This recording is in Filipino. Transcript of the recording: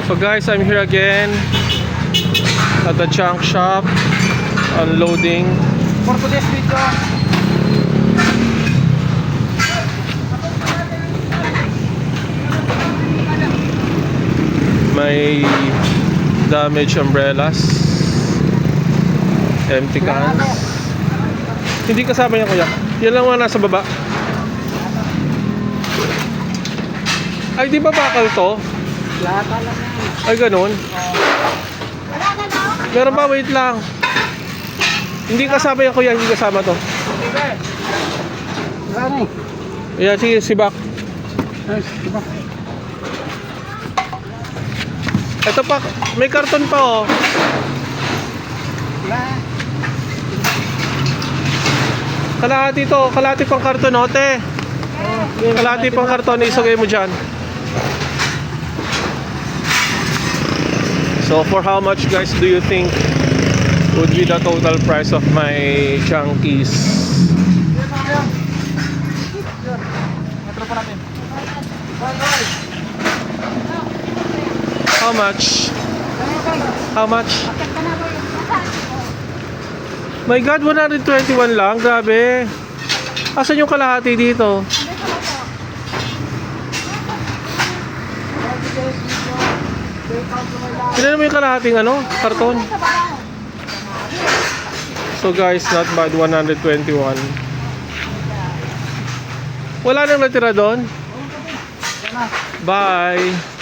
So guys, I'm here again at the junk shop, unloading. For today's video, May damaged umbrellas, empty cans. Hindi kasama yan, kuya. Yan lang mga nasa baba. Ay, di ba bakal to? lahat lang yan. Ay, ganun. Meron ba? Wait lang. Hindi kasama yan, kuya. Hindi kasama to. Rani. Ayan, sige, sibak. Diba? Ito pa, may karton pa, oh. Kalahati to, kalahati pang karton, ote. Kalahati pang karton, isugay mo dyan. So for how much, guys, do you think would be the total price of my junkies? How much? How much? My God, 121 lang. Grabe. Asan yung kalahati dito? Tignan mo yung kalahating ano? Karton. So guys, not bad. 121. Wala nang natira doon? Bye.